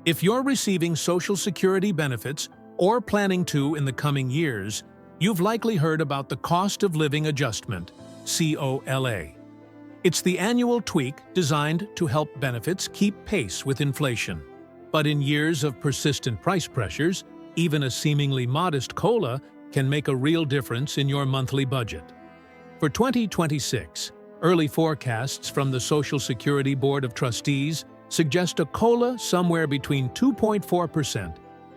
If you're receiving Social Security benefits or planning to in the coming years, you've likely heard about the Cost of Living Adjustment, COLA. It's the annual tweak designed to help benefits keep pace with inflation. But in years of persistent price pressures, even a seemingly modest COLA can make a real difference in your monthly budget. For 2026, early forecasts from the Social Security Board of Trustees suggest a COLA somewhere between 2.4%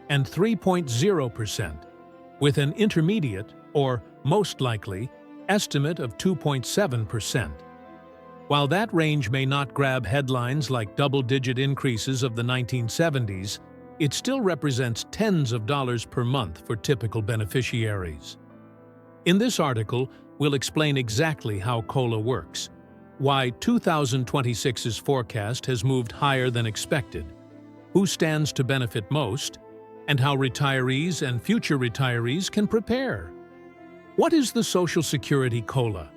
and 3.0%, with an intermediate, or most likely, estimate of 2.7%. While that range may not grab headlines like double-digit increases of the 1970s, it still represents tens of dollars per month for typical beneficiaries. In this article, we'll explain exactly how COLA works, why 2026's forecast has moved higher than expected, who stands to benefit most, and how retirees and future retirees can prepare. What is the Social Security COLA?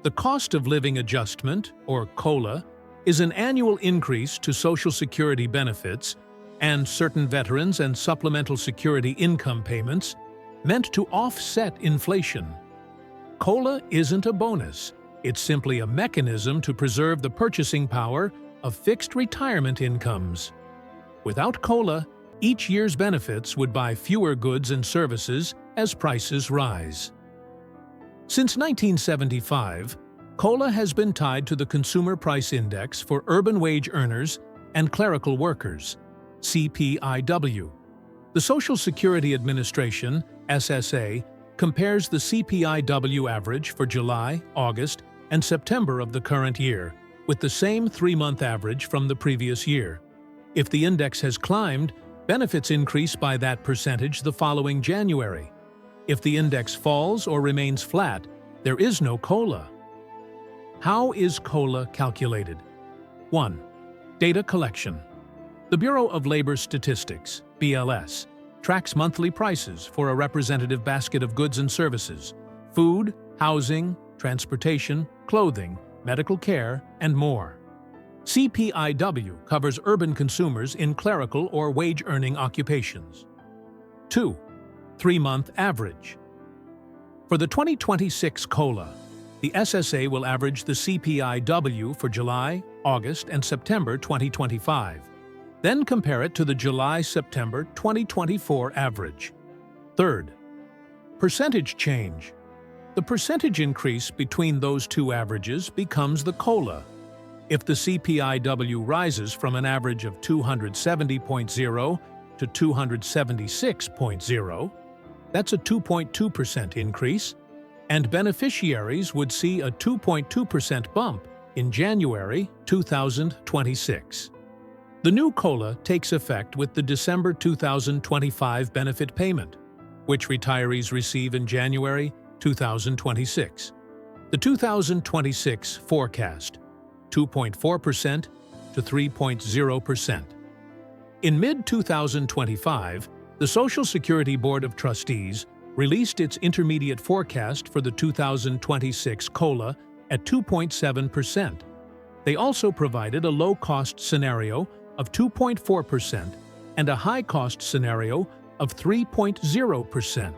The Cost of Living Adjustment, or COLA, is an annual increase to Social Security benefits and certain veterans and supplemental security income payments meant to offset inflation. COLA isn't a bonus. It's simply a mechanism to preserve the purchasing power of fixed retirement incomes. Without COLA, each year's benefits would buy fewer goods and services as prices rise. Since 1975, COLA has been tied to the Consumer Price Index for urban wage earners and clerical workers, CPIW. The Social Security Administration, SSA, compares the CPIW average for July, August, and September of the current year with the same three-month average from the previous year. If the index has climbed, benefits increase by that percentage the following January. If the index falls or remains flat, there is no COLA. How is COLA calculated? 1. Data collection. The Bureau of Labor Statistics, BLS, tracks monthly prices for a representative basket of goods and services: food, housing, transportation, clothing, medical care, and more. CPIW covers urban consumers in clerical or wage-earning occupations. 2. Three-month average. For the 2026 COLA, the SSA will average the CPIW for July, August, and September 2025. Then compare it to the July-September 2024 average. Third, percentage change. The percentage increase between those two averages becomes the COLA. If the CPIW rises from an average of 270.0 to 276.0, that's a 2.2% increase, and beneficiaries would see a 2.2% bump in January 2026. The new COLA takes effect with the December 2025 benefit payment, which retirees receive in January 2026. The 2026 forecast, 2.4% to 3.0%. In mid-2025, the Social Security Board of Trustees released its intermediate forecast for the 2026 COLA at 2.7%. They also provided a low-cost scenario of 2.4% and a high-cost scenario of 3.0%.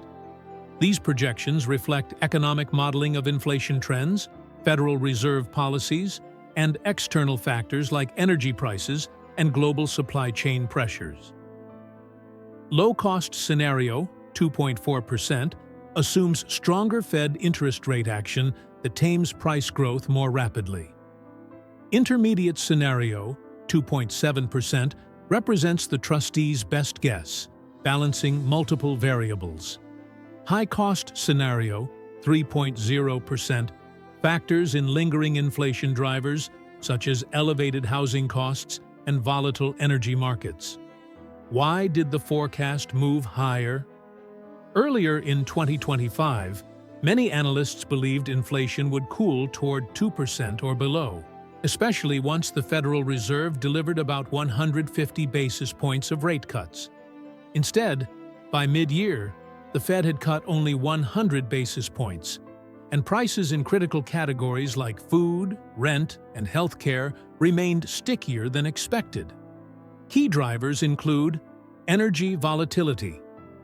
These projections reflect economic modeling of inflation trends, Federal Reserve policies, and external factors like energy prices and global supply chain pressures. Low-cost scenario, 2.4%, assumes stronger Fed interest rate action that tames price growth more rapidly. Intermediate scenario, 2.7%, represents the trustees' best guess, balancing multiple variables. High-cost scenario, 3.0%, factors in lingering inflation drivers such as elevated housing costs and volatile energy markets. Why did the forecast move higher? Earlier in 2025, many analysts believed inflation would cool toward 2% or below, especially once the Federal Reserve delivered about 150 basis points of rate cuts. Instead, by mid-year, the Fed had cut only 100 basis points, and prices in critical categories like food, rent, and healthcare remained stickier than expected. Key drivers include energy volatility.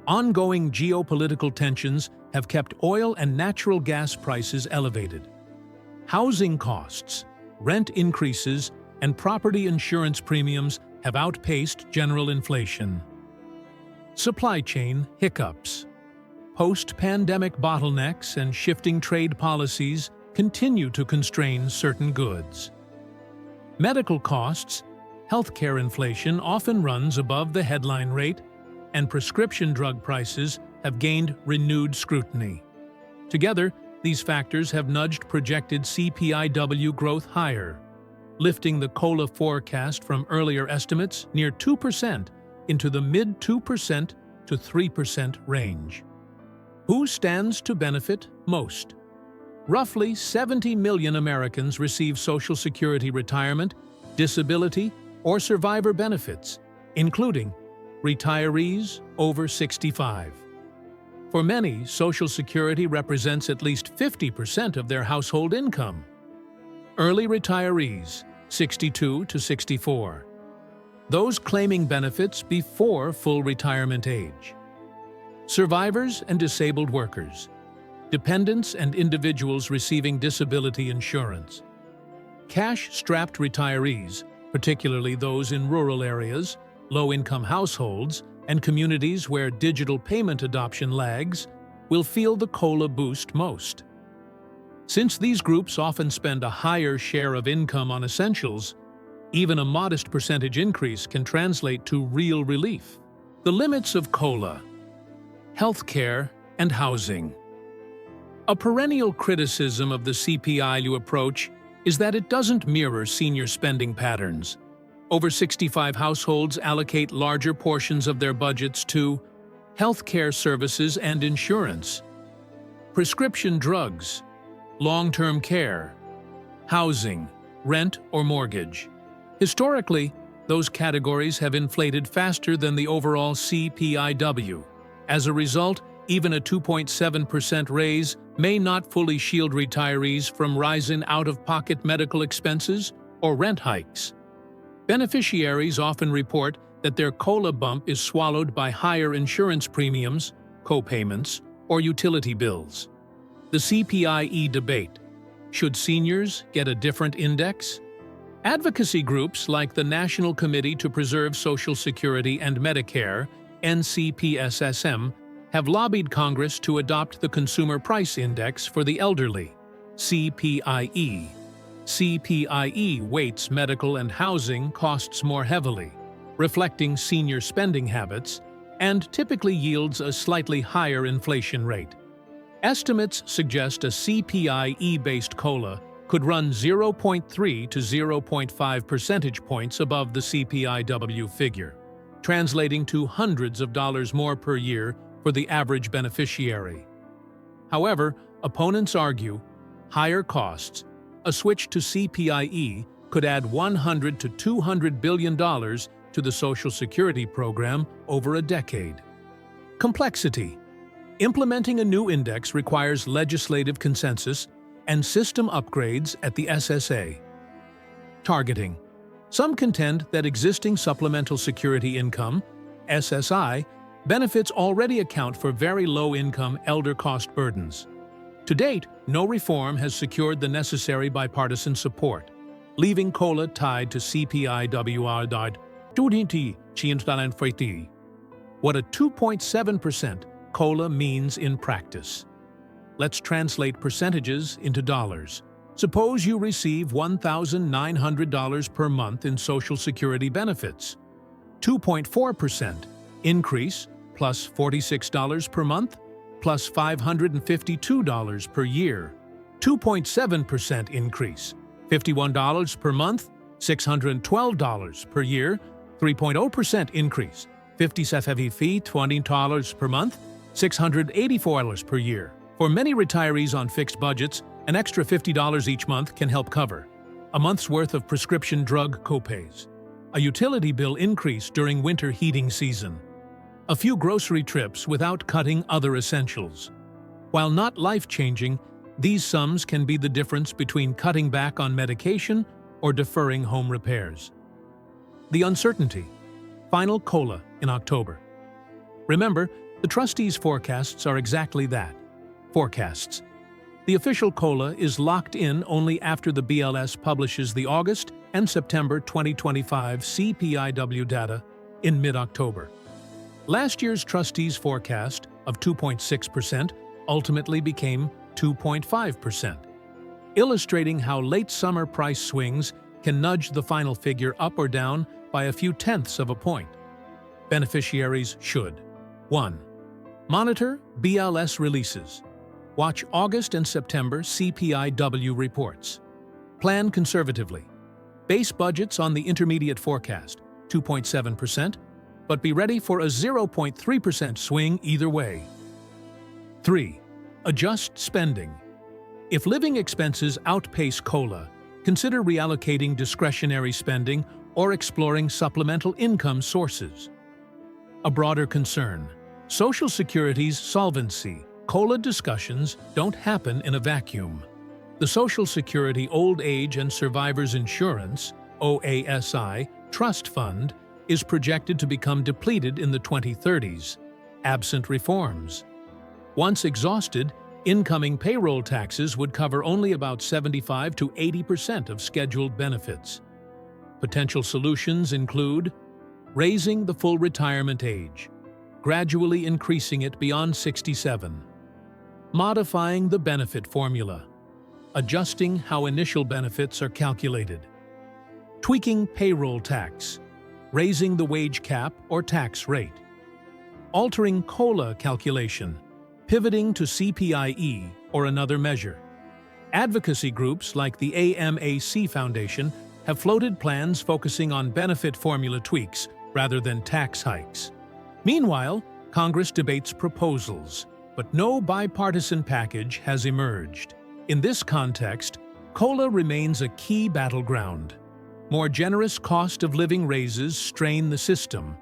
Ongoing geopolitical tensions have kept oil and natural gas prices elevated. Housing costs, rent increases, and property insurance premiums have outpaced general inflation. Supply chain hiccups. Post-pandemic bottlenecks and shifting trade policies continue to constrain certain goods. Medical costs. Healthcare inflation often runs above the headline rate, and prescription drug prices have gained renewed scrutiny. Together, these factors have nudged projected CPIW growth higher, lifting the COLA forecast from earlier estimates near 2% into the mid-2% to 3% range. Who stands to benefit most? Roughly 70 million Americans receive Social Security retirement, disability, or survivor benefits, including retirees over 65. For many, Social Security represents at least 50% of their household income. Early retirees, 62 to 64. Those claiming benefits before full retirement age. Survivors and disabled workers. Dependents and individuals receiving disability insurance. Cash-strapped retirees, particularly those in rural areas, low-income households, and communities where digital payment adoption lags, will feel the COLA boost most. Since these groups often spend a higher share of income on essentials, even a modest percentage increase can translate to real relief. The limits of COLA: healthcare and housing. A perennial criticism of the CPIU approach is that it doesn't mirror senior spending patterns. Over 65 households allocate larger portions of their budgets to healthcare services and insurance, prescription drugs, long-term care, housing, rent or mortgage. Historically, those categories have inflated faster than the overall CPIW. As a result, even a 2.7% raise may not fully shield retirees from rising out-of-pocket medical expenses or rent hikes. Beneficiaries often report that their COLA bump is swallowed by higher insurance premiums, co-payments, or utility bills. The CPIE debate: should seniors get a different index? Advocacy groups like the National Committee to Preserve Social Security and Medicare, NCPSSM, have lobbied Congress to adopt the Consumer Price Index for the elderly, CPIE. CPIE weights medical and housing costs more heavily, reflecting senior spending habits, and typically yields a slightly higher inflation rate. Estimates suggest a CPIE-based COLA could run 0.3 to 0.5 percentage points above the CPIW figure, translating to hundreds of dollars more per year for the average beneficiary. However, opponents argue higher costs, a switch to CPIE could add $100 to $200 billion to the Social Security program over a decade. Complexity. Implementing a new index requires legislative consensus and system upgrades at the SSA. Targeting. Some contend that existing Supplemental Security Income, SSI, benefits already account for very low-income elder cost burdens. To date, no reform has secured the necessary bipartisan support, leaving COLA tied to CPIWR. What a 2.7% COLA means in practice. Let's translate percentages into dollars. Suppose you receive $1,900 per month in Social Security benefits. 2.4% increase plus $46 per month plus $552 per year. 2.7% increase, $51 per month, $612 per year. 3.0% increase, $20 per month, $684 per year. For many retirees on fixed budgets, an extra $50 each month can help cover a month's worth of prescription drug copays, a utility bill increase during winter heating season, a few grocery trips without cutting other essentials. While not life-changing, these sums can be the difference between cutting back on medication or deferring home repairs. The uncertainty. Final COLA in October. Remember, the trustees' forecasts are exactly that, forecasts. The official COLA is locked in only after the BLS publishes the August and September 2025 CPIW data in mid-October. Last year's trustees' forecast of 2.6% ultimately became 2.5%, illustrating how late summer price swings can nudge the final figure up or down by a few tenths of a point. Beneficiaries should: 1. Monitor BLS releases. Watch August and September CPIW reports. Plan conservatively. Base budgets on the intermediate forecast, 2.7%, but be ready for a 0.3% swing either way. 3. Adjust spending. If living expenses outpace COLA, consider reallocating discretionary spending or exploring supplemental income sources. A broader concern: Social Security's solvency. COLA discussions don't happen in a vacuum. The Social Security Old Age and Survivors Insurance (OASI) Trust Fund is projected to become depleted in the 2030s, absent reforms. Once exhausted, incoming payroll taxes would cover only about 75 to 80% of scheduled benefits. Potential solutions include raising the full retirement age, gradually increasing it beyond 67, modifying the benefit formula, adjusting how initial benefits are calculated, tweaking payroll tax, raising the wage cap or tax rate, altering COLA calculation, pivoting to CPIE or another measure. Advocacy groups like the AMAC Foundation have floated plans focusing on benefit formula tweaks rather than tax hikes. Meanwhile, Congress debates proposals, but no bipartisan package has emerged. In this context, COLA remains a key battleground. More generous cost of living raises strain the system,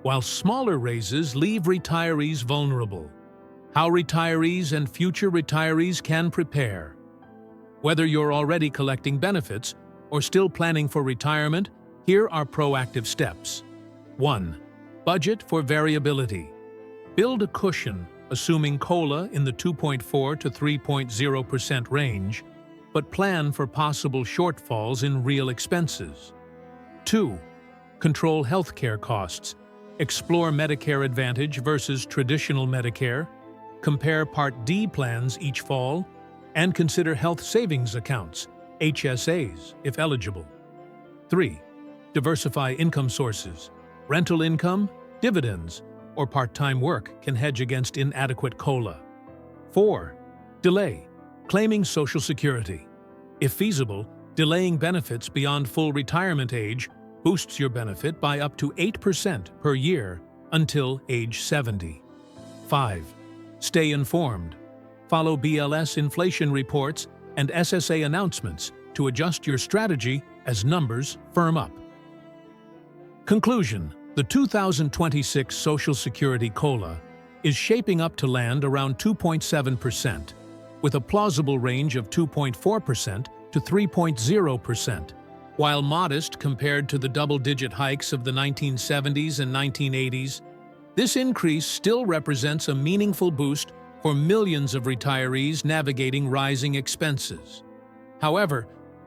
while smaller raises leave retirees vulnerable. How retirees and future retirees can prepare. Whether you're already collecting benefits or still planning for retirement, here are proactive steps. 1. Budget for variability. Build a cushion, assuming COLA in the 2.4 to 3.0% range, but plan for possible shortfalls in real expenses. 2. Control healthcare costs. Explore Medicare Advantage versus traditional Medicare. Compare Part D plans each fall, and consider health savings accounts, HSAs, if eligible. 3. Diversify income sources. Rental income, dividends, or part-time work can hedge against inadequate COLA. 4. Delay. Claiming Social Security. If feasible, delaying benefits beyond full retirement age boosts your benefit by up to 8% per year until age 70. 5. Stay informed. Follow BLS inflation reports and SSA announcements to adjust your strategy as numbers firm up. Conclusion: the 2026 Social Security COLA is shaping up to land around 2.7%, with a plausible range of 2.4% to 3.0%. While modest compared to the double-digit hikes of the 1970s and 1980s, this increase still represents a meaningful boost for millions of retirees navigating rising expenses. However,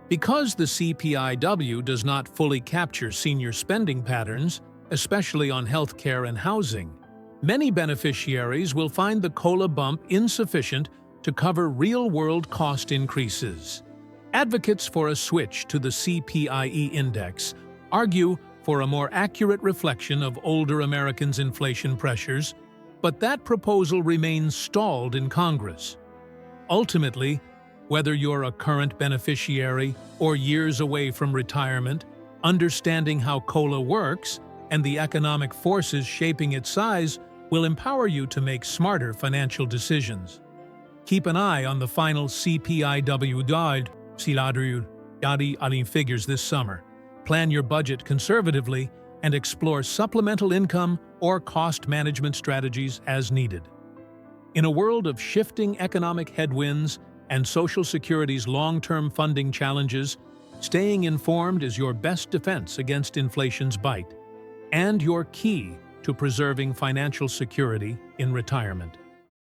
because the CPIW does not fully capture senior spending patterns, especially on healthcare and housing, many beneficiaries will find the COLA bump insufficient to cover real-world cost increases. Advocates for a switch to the CPIE index argue for a more accurate reflection of older Americans' inflation pressures, but that proposal remains stalled in Congress. Ultimately, whether you're a current beneficiary or years away from retirement, understanding how COLA works and the economic forces shaping its size will empower you to make smarter financial decisions. Keep an eye on the final CPIW figures this summer. Plan your budget conservatively and explore supplemental income or cost management strategies as needed. In a world of shifting economic headwinds and Social Security's long-term funding challenges, staying informed is your best defense against inflation's bite. and your key to preserving financial security in retirement.